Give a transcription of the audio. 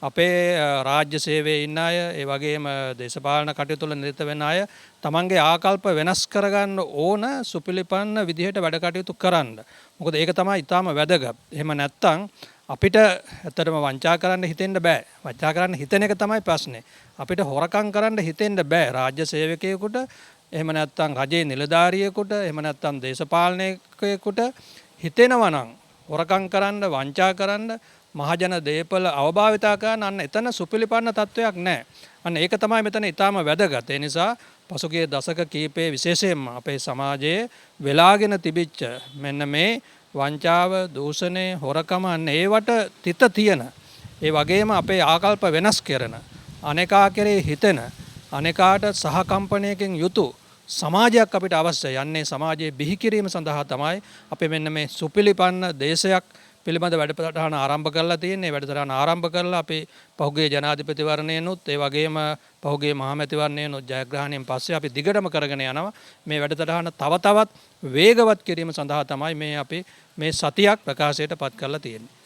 අපේ රාජ්‍ය සේවයේ ඉන්න අය, ඒ වගේම දේශපාලන කටයුතු වල නිරත වෙන අය තමන්ගේ ආකල්ප වෙනස් කරගන්න ඕන සුපිලිපන්න විදිහට වැඩ කටයුතු කරන්න. මොකද ඒක තමයි ඊටාම වැදගත්. එහෙම නැත්නම් අපිට ඇත්තටම වංචා කරන්න හිතෙන්න බෑ. වංචා කරන්න හිතෙන එක තමයි ප්‍රශ්නේ. අපිට හොරකම් කරන්න හිතෙන්න බෑ රාජ්‍ය සේවකයෙකුට, එහෙම නැත්නම් රජයේ නිලධාරියෙකුට, එහෙම නැත්නම් දේශපාලනයකයෙකුට හිතෙනවා නම් හොරකම් කරන්න, වංචා කරන්න, මහජන දේපල අවභාවිතා කරන්න අන්න එතන සුපිලිපන්න තත්වයක් නැහැ. අන්න ඒක තමයි මෙතන ඊටාම වැදගත්. ඒ නිසා පසුගිය දශක කීපයේ විශේෂයෙන්ම අපේ සමාජයේ වෙලාගෙන තිබිච්ච මෙන්න මේ වංචාව, දූෂණය, හොරකම අන්න ඒවට තිත තියෙන. ඒ වගේම අපේ ආකල්ප වෙනස් කරන, අනේකා කෙරේ හිතෙන, අනේකාට සහකම්පනයකින් යුතු සමාජයක් අපිට අවශ්‍යයි. යන්නේ සමාජයේ බිහි කිරීම සඳහා තමයි අපි මෙන්න මේ සුපිලිපන්න දේශයක් පිළිබඳ වැඩසටහන ආරම්භ කරලා තියෙන්නේ. වැඩසටහන ආරම්භ කරලා අපි පහුගිය ජනාධිපතිවරණයනොත් ඒ වගේම පහුගිය මහමැතිවරණයනොත් ජයග්‍රහණයෙන් පස්සේ අපි දිගටම කරගෙන යනවා. මේ වැඩසටහන තව තවත් වේගවත් කිරීම සඳහා තමයි මේ අපි මේ සතියක් ප්‍රකාශයට පත් කරලා තියෙන්නේ.